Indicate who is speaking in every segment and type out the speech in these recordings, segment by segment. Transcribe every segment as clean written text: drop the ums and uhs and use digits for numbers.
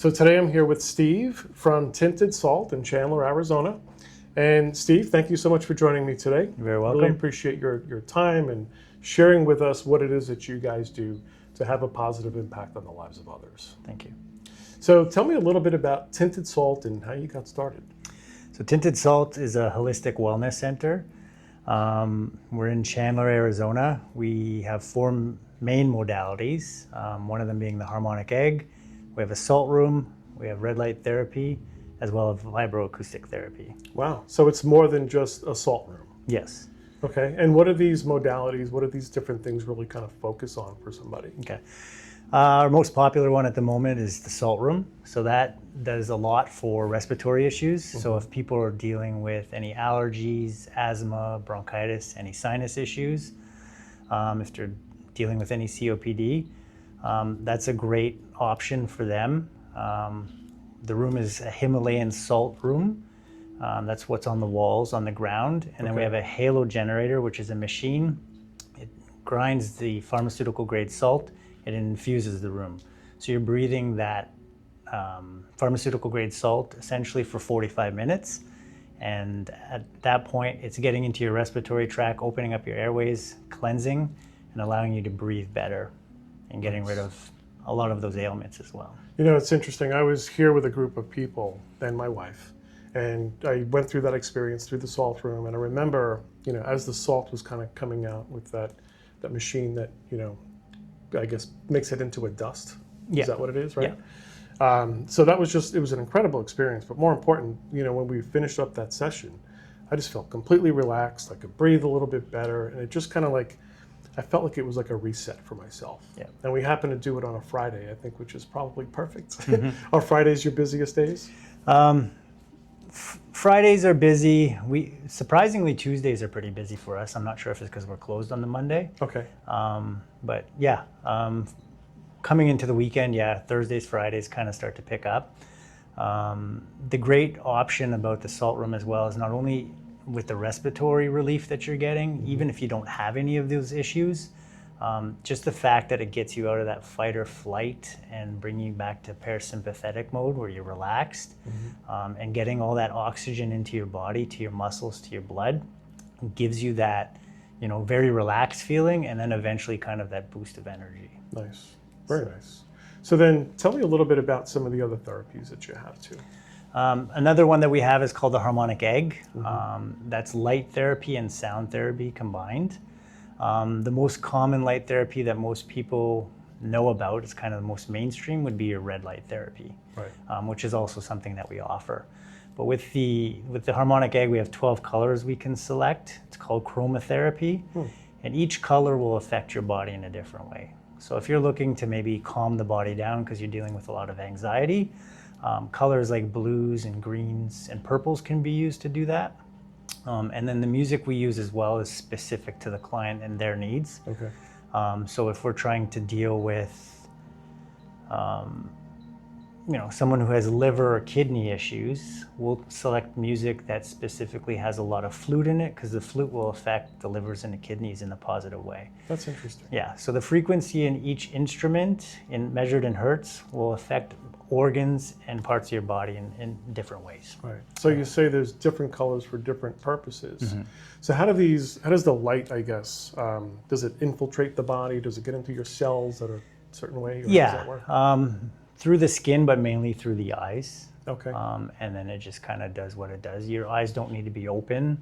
Speaker 1: So today I'm here with Steve from Tinted Salt in Chandler, Arizona. And Steve, thank you so much for joining me today.
Speaker 2: You're very welcome.
Speaker 1: Really appreciate your time and sharing with us what it is that you guys do to have a positive impact on the lives of others.
Speaker 2: Thank you.
Speaker 1: So tell me a little bit about Tinted Salt and how you got started.
Speaker 2: So Tinted Salt is a holistic wellness center. We're in Chandler, Arizona. We have four main modalities, one of them being the harmonic egg. We have a salt room, we have red light therapy, as well as vibroacoustic therapy.
Speaker 1: Wow, so it's more than just a salt room.
Speaker 2: Yes.
Speaker 1: Okay, and what are these modalities, what are these different things really kind of focus on for somebody?
Speaker 2: Okay. Our most popular one at the moment is the salt room. So that does a lot for respiratory issues. So if people are dealing with any allergies, asthma, bronchitis, any sinus issues, if they're dealing with any COPD, that's a great option for them. The room is a Himalayan salt room. That's what's on the walls, on the ground. And then we have a halo generator, which is a machine. It grinds the pharmaceutical grade salt and it infuses the room. So you're breathing that pharmaceutical grade salt essentially for 45 minutes. And at that point, it's getting into your respiratory tract, opening up your airways, cleansing, and allowing you to breathe better and getting rid of a lot of those ailments as well.
Speaker 1: You know, it's interesting. I was here with a group of people and my wife, and I went through that experience through the salt room. And I remember, you know, as the salt was kind of coming out with that machine that, you know, I guess makes it into a dust.
Speaker 2: Yeah.
Speaker 1: Is that what it is, right?
Speaker 2: Yeah.
Speaker 1: So that was just, it was an incredible experience. But more important, you know, when we finished up that session, I just felt completely relaxed. I could breathe a little bit better. And it just kind of like, I felt like it was like a reset for myself.
Speaker 2: Yeah.
Speaker 1: And we happened to do it on a Friday, I think, which is probably perfect. Are Fridays your busiest days?
Speaker 2: Fridays are busy. Surprisingly, Tuesdays are pretty busy for us. I'm not sure if it's because we're closed on the Monday.
Speaker 1: Okay.
Speaker 2: But yeah, coming into the weekend, Thursdays, Fridays kind of start to pick up. The great option about the salt room as well is not only with the respiratory relief that you're getting, even if you don't have any of those issues, just the fact that it gets you out of that fight or flight and bringing you back to parasympathetic mode where you're relaxed, and getting all that oxygen into your body, to your muscles, to your blood, gives you that, you know, very relaxed feeling, and then eventually kind of that boost of energy.
Speaker 1: Nice, very nice. So then tell me a little bit about some of the other therapies that you have too.
Speaker 2: Another one that we have is called the harmonic egg. That's light therapy and sound therapy combined. The most common light therapy that most people know about, it's kind of the most mainstream, would be your red light therapy,
Speaker 1: right.
Speaker 2: Which is also something that we offer. But with the harmonic egg, we have 12 colors we can select. It's called chromotherapy, and each color will affect your body in a different way. So if you're looking to maybe calm the body down because you're dealing with a lot of anxiety, colors like blues and greens and purples can be used to do that. And then the music we use as well is specific to the client and their needs.
Speaker 1: Okay.
Speaker 2: So if we're trying to deal with, you know, someone who has liver or kidney issues, we'll select music that specifically has a lot of flute in it, because the flute will affect the livers and the kidneys in a positive way.
Speaker 1: That's interesting.
Speaker 2: Yeah, so the frequency in each instrument, measured in hertz, will affect organs and parts of your body in different ways.
Speaker 1: Right. So you say there's different colors for different purposes. So how does the light, I guess, does it infiltrate the body? Does it get into your cells at a certain way? Or
Speaker 2: Yeah,
Speaker 1: how does that work?
Speaker 2: through the skin, but mainly through the eyes.
Speaker 1: Okay.
Speaker 2: And then it just kind of does what it does. Your eyes don't need to be open.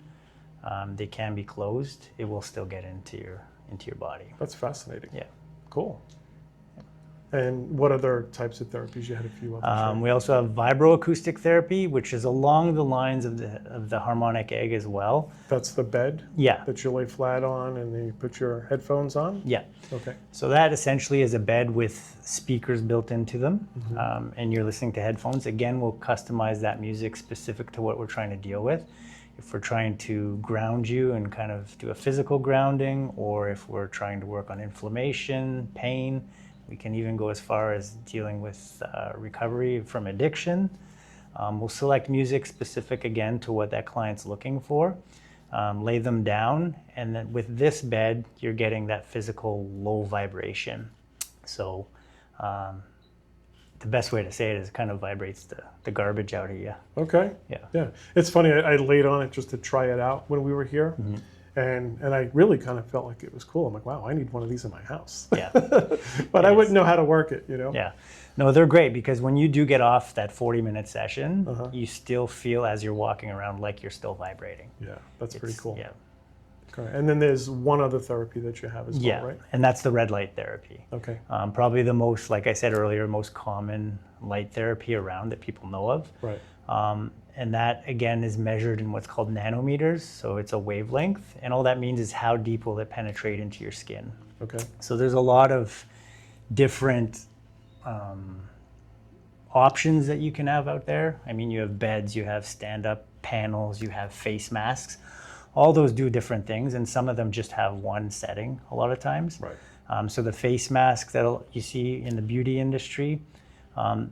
Speaker 2: They can be closed. It will still get into your body.
Speaker 1: That's fascinating.
Speaker 2: Yeah.
Speaker 1: Cool. And what other types of therapies? You had a few others.
Speaker 2: We also have vibroacoustic therapy, which is along the lines of the harmonic egg as well.
Speaker 1: That's the bed?
Speaker 2: Yeah.
Speaker 1: That you lay flat on and then you put your headphones on?
Speaker 2: Yeah.
Speaker 1: Okay.
Speaker 2: So that essentially is a bed with speakers built into them, and you're listening to headphones. Again, we'll customize that music specific to what we're trying to deal with. If we're trying to ground you and kind of do a physical grounding, or if we're trying to work on inflammation, pain, we can even go as far as dealing with recovery from addiction. We'll select music specific, again, to what that client's looking for, lay them down, and then with this bed, you're getting that physical low vibration. So the best way to say it is it kind of vibrates the garbage out of you.
Speaker 1: Okay.
Speaker 2: Yeah.
Speaker 1: Yeah. It's funny. I laid on it just to try it out when we were here. And I really kind of felt like it was cool. I'm like, wow, I need one of these in my house.
Speaker 2: Yeah.
Speaker 1: But I wouldn't know how to work it,
Speaker 2: Yeah. No, they're great because when you do get off that 40-minute session, you still feel as you're walking around like you're still vibrating.
Speaker 1: Yeah, that's pretty cool.
Speaker 2: Yeah.
Speaker 1: Okay. And then there's one other therapy that you have as well, right?
Speaker 2: And that's the red light therapy.
Speaker 1: Okay.
Speaker 2: Probably the most, like I said earlier, most common light therapy around that people know of.
Speaker 1: Right.
Speaker 2: And that, again, is measured in what's called nanometers. So it's a wavelength. And all that means is how deep will it penetrate into your skin.
Speaker 1: Okay.
Speaker 2: So there's a lot of different options that you can have out there. I mean, you have beds, you have stand-up panels, you have face masks. All those do different things, and some of them just have one setting a lot of times.
Speaker 1: Right.
Speaker 2: So the face mask that you see in the beauty industry,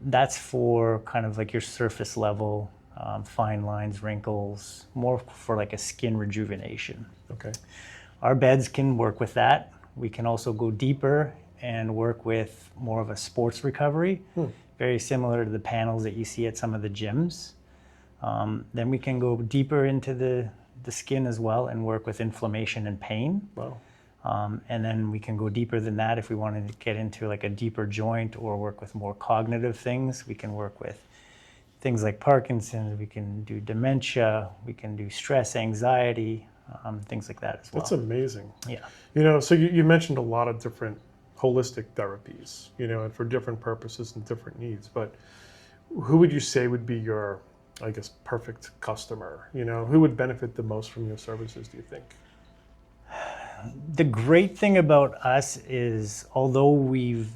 Speaker 2: that's for kind of like your surface level, fine lines, wrinkles, more for like a skin rejuvenation.
Speaker 1: Okay.
Speaker 2: Our beds can work with that. We can also go deeper and work with more of a sports recovery, very similar to the panels that you see at some of the gyms. Then we can go deeper into the skin as well and work with inflammation and pain.
Speaker 1: Wow.
Speaker 2: And then we can go deeper than that if we wanted to get into like a deeper joint or work with more cognitive things. We can work with things like Parkinson's, we can do dementia, we can do stress, anxiety, things like that as well.
Speaker 1: That's amazing.
Speaker 2: Yeah.
Speaker 1: So you mentioned a lot of different holistic therapies, and for different purposes and different needs, but who would you say would be your, I guess, perfect customer? Who would benefit the most from your services, do you think?
Speaker 2: The great thing about us is, although we've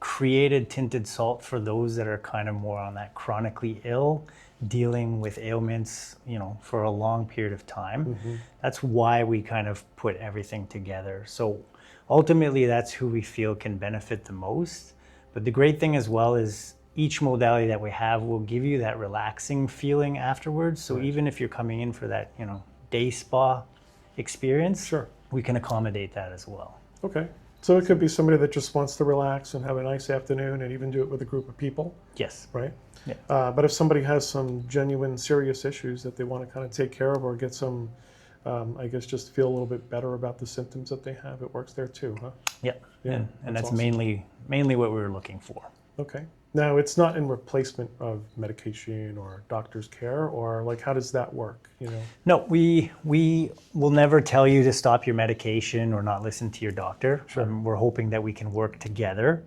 Speaker 2: created Tinted Salt for those that are kind of more on that chronically ill, dealing with ailments, for a long period of time. That's why we kind of put everything together. So ultimately, that's who we feel can benefit the most. But the great thing as well is each modality that we have will give you that relaxing feeling afterwards. So even if you're coming in for that, day spa experience,
Speaker 1: Sure.
Speaker 2: we can accommodate that as well.
Speaker 1: Okay. So it could be somebody that just wants to relax and have a nice afternoon and even do it with a group of people,
Speaker 2: Yes.
Speaker 1: right?
Speaker 2: Yeah.
Speaker 1: But if somebody has some genuine, serious issues that they want to kind of take care of or get some, I guess, just feel a little bit better about the symptoms that they have, it works there too, huh?
Speaker 2: Yeah.
Speaker 1: Yeah,
Speaker 2: And that's
Speaker 1: awesome.
Speaker 2: mainly what we were looking for.
Speaker 1: Okay. Now, it's not in replacement of medication or doctor's care, or like, how does that work?
Speaker 2: No, we will never tell you to stop your medication or not listen to your doctor.
Speaker 1: Sure.
Speaker 2: We're hoping that we can work together.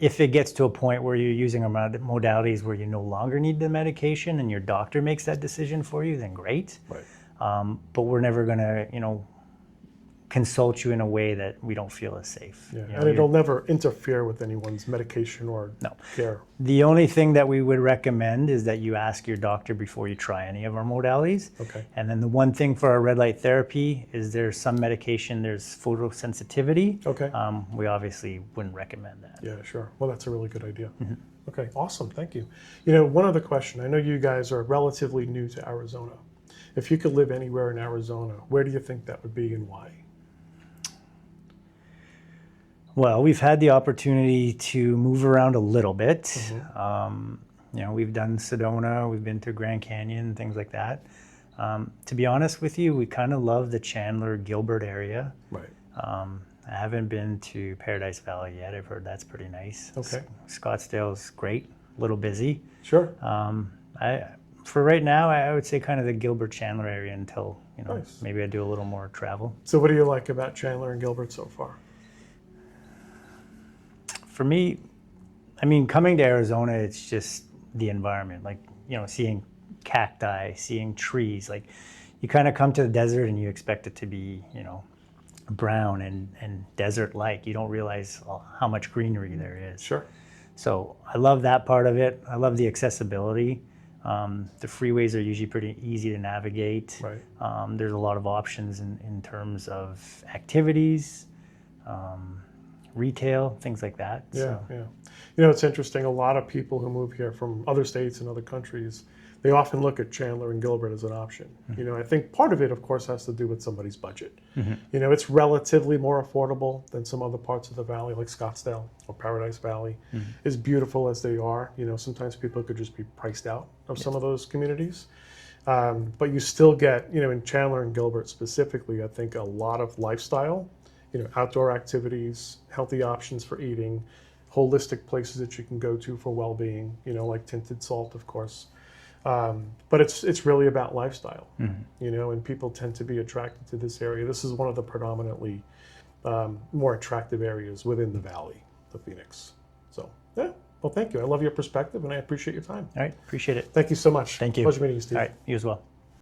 Speaker 2: If it gets to a point where you're using our modalities where you no longer need the medication and your doctor makes that decision for you, then great.
Speaker 1: Right.
Speaker 2: But we're never going to, consult you in a way that we don't feel is safe.
Speaker 1: Yeah. And it'll never interfere with anyone's medication or care.
Speaker 2: The only thing that we would recommend is that you ask your doctor before you try any of our modalities.
Speaker 1: Okay.
Speaker 2: And then the one thing for our red light therapy is there's some medication, there's photosensitivity.
Speaker 1: Okay.
Speaker 2: We obviously wouldn't recommend that.
Speaker 1: Yeah, sure. Well, that's a really good idea. Okay, awesome. Thank you. One other question. I know you guys are relatively new to Arizona. If you could live anywhere in Arizona, where do you think that would be and why?
Speaker 2: Well, we've had the opportunity to move around a little bit. We've done Sedona, we've been to Grand Canyon, things like that. To be honest with you, we kind of love the Chandler, Gilbert area.
Speaker 1: Right.
Speaker 2: I haven't been to Paradise Valley yet. I've heard that's pretty nice.
Speaker 1: Okay.
Speaker 2: Scottsdale's great, a little busy.
Speaker 1: Sure.
Speaker 2: For right now, I would say kind of the Gilbert Chandler area until,
Speaker 1: Nice.
Speaker 2: maybe I do a little more travel.
Speaker 1: So what do you like about Chandler and Gilbert so far?
Speaker 2: For me, coming to Arizona, it's just the environment, like, seeing cacti, seeing trees, like you kind of come to the desert and you expect it to be, brown and desert-like. You don't realize how much greenery there is.
Speaker 1: Sure.
Speaker 2: So I love that part of it. I love the accessibility. The freeways are usually pretty easy to navigate.
Speaker 1: Right.
Speaker 2: There's a lot of options in terms of activities. retail, things like that.
Speaker 1: Yeah,
Speaker 2: So,
Speaker 1: yeah. You know, it's interesting. A lot of people who move here from other states and other countries, they often look at Chandler and Gilbert as an option. You know, I think part of it, of course, has to do with somebody's budget. You know, it's relatively more affordable than some other parts of the valley, like Scottsdale or Paradise Valley. As beautiful as they are, you know, sometimes people could just be priced out of some of those communities. But you still get, you know, in Chandler and Gilbert specifically, I think a lot of lifestyle, you know, outdoor activities, healthy options for eating, holistic places that you can go to for well-being, you know, like Tinted Salt, of course. But it's really about lifestyle, you know, and people tend to be attracted to this area. This is one of the predominantly more attractive areas within the valley of Phoenix. So, yeah, well, thank you. I love your perspective and I appreciate your time.
Speaker 2: all right, appreciate it.
Speaker 1: Thank you so much.
Speaker 2: Thank you.
Speaker 1: Pleasure meeting you, Steve.
Speaker 2: All right, you as well.